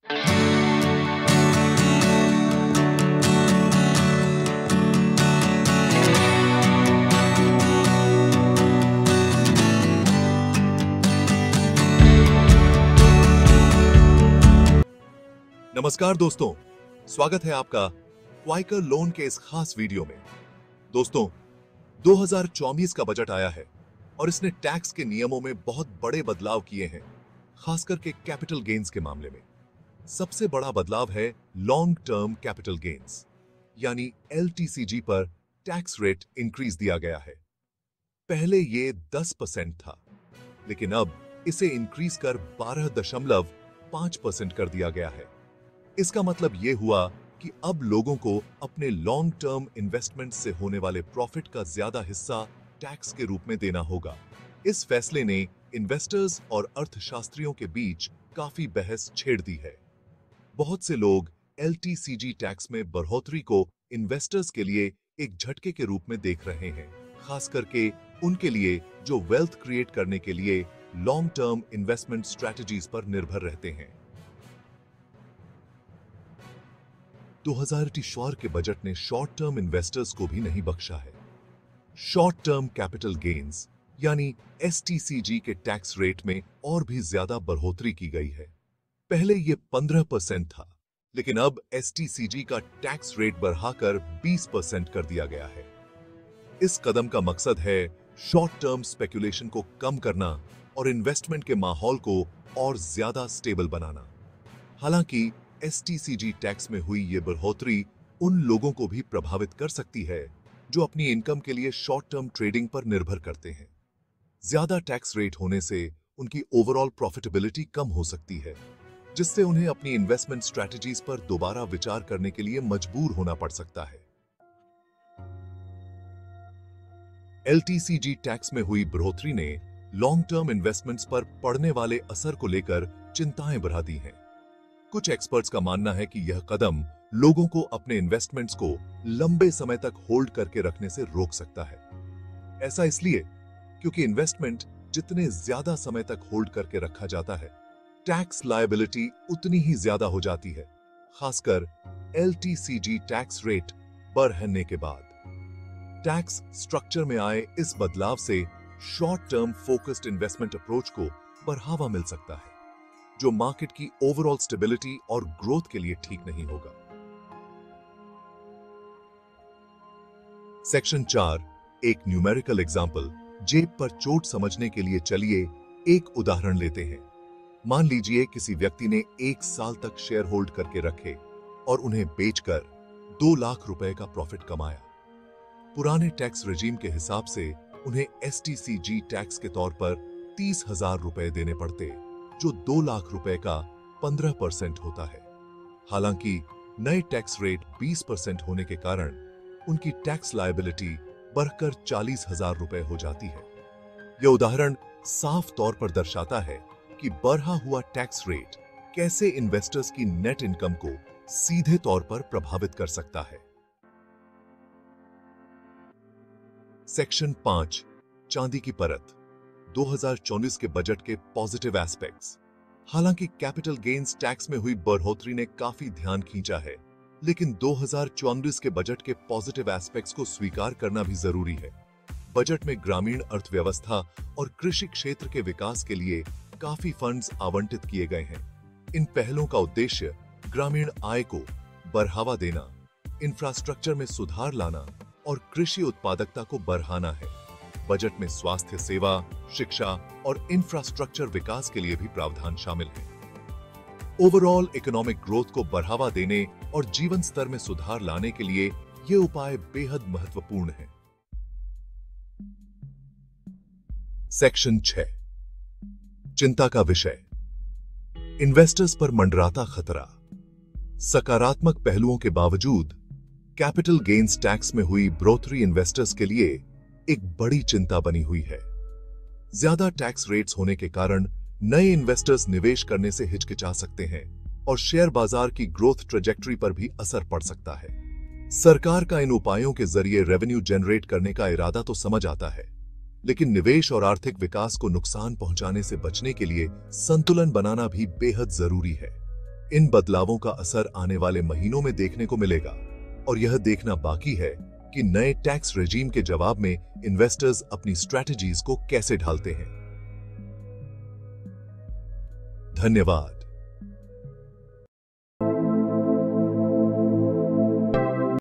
नमस्कार दोस्तों, स्वागत है आपका क्वाइकर लोन के इस खास वीडियो में। दोस्तों, 2024 का बजट आया है और इसने टैक्स के नियमों में बहुत बड़े बदलाव किए हैं, खासकर के कैपिटल गेन्स के मामले में। सबसे बड़ा बदलाव है लॉन्ग टर्म कैपिटल गेन्स, यानी LTCG पर टैक्स रेट इंक्रीज दिया गया है। पहले ये 10% था, लेकिन अब इसे इंक्रीज कर 12.5% कर दिया गया है। इसका मतलब यह हुआ कि अब लोगों को अपने लॉन्ग टर्म इन्वेस्टमेंट से होने वाले प्रॉफिट का ज्यादा हिस्सा टैक्स के रूप में देना होगा। इस फैसले ने इन्वेस्टर्स और अर्थशास्त्रियों के बीच काफी बहस छेड़ दी है। बहुत से लोग LTCG टैक्स में बढ़ोतरी को इन्वेस्टर्स के लिए एक झटके के रूप में देख रहे हैं, खास करके उनके लिए जो वेल्थ क्रिएट करने के लिए लॉन्ग टर्म इन्वेस्टमेंट स्ट्रैटेजीज पर निर्भर रहते हैं। 2024 के बजट ने शॉर्ट टर्म इन्वेस्टर्स को भी नहीं बख्शा है। शॉर्ट टर्म कैपिटल गेन्स यानी STCG के टैक्स रेट में और भी ज्यादा बढ़ोतरी की गई है। पहले यह 15% था, लेकिन अब STCG का टैक्स रेट बढ़ाकर 20% कर दिया गया है। इस कदम का मकसद है शॉर्ट टर्म स्पेकुलेशन को कम करना और इन्वेस्टमेंट के माहौल को और ज्यादा स्टेबल बनाना। हालांकि STCG टैक्स में हुई ये बढ़ोतरी उन लोगों को भी प्रभावित कर सकती है जो अपनी इनकम के लिए शॉर्ट टर्म ट्रेडिंग पर निर्भर करते हैं। ज्यादा टैक्स रेट होने से उनकी ओवरऑल प्रॉफिटेबिलिटी कम हो सकती है, जिससे उन्हें अपनी इन्वेस्टमेंट स्ट्रैटेजीज पर दोबारा विचार करने के लिए मजबूर होना पड़ सकता है। LTCG टैक्स में हुई बढ़ोतरी ने लॉन्ग टर्म इन्वेस्टमेंट्स पर पड़ने वाले असर को लेकर चिंताएं बढ़ा दी हैं। कुछ एक्सपर्ट्स का मानना है कि यह कदम लोगों को अपने इन्वेस्टमेंट्स को लंबे समय तक होल्ड करके रखने से रोक सकता है। ऐसा इसलिए क्योंकि इन्वेस्टमेंट जितने ज्यादा समय तक होल्ड करके रखा जाता है, टैक्स लायबिलिटी उतनी ही ज्यादा हो जाती है, खासकर LTCG टैक्स रेट बढ़ने के बाद। टैक्स स्ट्रक्चर में आए इस बदलाव से short term focused investment approach को बढ़ावा मिल सकता है, जो मार्केट की ओवरऑल स्टेबिलिटी और ग्रोथ के लिए ठीक नहीं होगा। सेक्शन 4, एक न्यूमेरिकल एग्जाम्पल। जेब पर चोट समझने के लिए चलिए एक उदाहरण लेते हैं। मान लीजिए किसी व्यक्ति ने 1 साल तक शेयर होल्ड करके रखे और उन्हें बेचकर 2 लाख रुपए का प्रॉफिट कमाया। पुराने टैक्स रेजिम के हिसाब से उन्हें STCG टैक्स के तौर पर 30,000 रुपए देने पड़ते, जो 2 लाख रुपए का 15% होता है। हालांकि नए टैक्स रेट 20% होने के कारण उनकी टैक्स लायबिलिटी बढ़कर 40,000 रुपए हो जाती है। यह उदाहरण साफ तौर पर दर्शाता है कि बढ़ा हुआ टैक्स रेट कैसे इन्वेस्टर्स की नेट इनकम को सीधे तौर पर प्रभावित कर सकता है। सेक्शन 5, चांदी की परत। 2024 के बजट के पॉजिटिव एस्पेक्ट्स। हालांकि कैपिटल गेन्स टैक्स में हुई बढ़ोतरी ने काफी ध्यान खींचा है, लेकिन 2024 के बजट के पॉजिटिव एस्पेक्ट्स को स्वीकार करना भी जरूरी है। बजट में ग्रामीण अर्थव्यवस्था और कृषि क्षेत्र के विकास के लिए काफी फंड्स आवंटित किए गए हैं। इन पहलों का उद्देश्य ग्रामीण आय को बढ़ावा देना, इंफ्रास्ट्रक्चर में सुधार लाना और कृषि उत्पादकता को बढ़ाना है। बजट में स्वास्थ्य सेवा, शिक्षा और इंफ्रास्ट्रक्चर विकास के लिए भी प्रावधान शामिल है। ओवरऑल इकोनॉमिक ग्रोथ को बढ़ावा देने और जीवन स्तर में सुधार लाने के लिए ये उपाय बेहद महत्वपूर्ण हैं। सेक्शन 6, चिंता का विषय। इन्वेस्टर्स पर मंडराता खतरा। सकारात्मक पहलुओं के बावजूद कैपिटल गेन्स टैक्स में हुई बढ़ोतरी इन्वेस्टर्स के लिए एक बड़ी चिंता बनी हुई है। ज्यादा टैक्स रेट्स होने के कारण नए इन्वेस्टर्स निवेश करने से हिचकिचा सकते हैं और शेयर बाजार की ग्रोथ ट्रेजेक्टरी पर भी असर पड़ सकता है। सरकार का इन उपायों के जरिए रेवेन्यू जनरेट करने का इरादा तो समझ आता है, लेकिन निवेश और आर्थिक विकास को नुकसान पहुंचाने से बचने के लिए संतुलन बनाना भी बेहद जरूरी है। इन बदलावों का असर आने वाले महीनों में देखने को मिलेगा और यह देखना बाकी है कि नए टैक्स रेजीम के जवाब में इन्वेस्टर्स अपनी स्ट्रैटेजीज को कैसे ढालते हैं। धन्यवाद।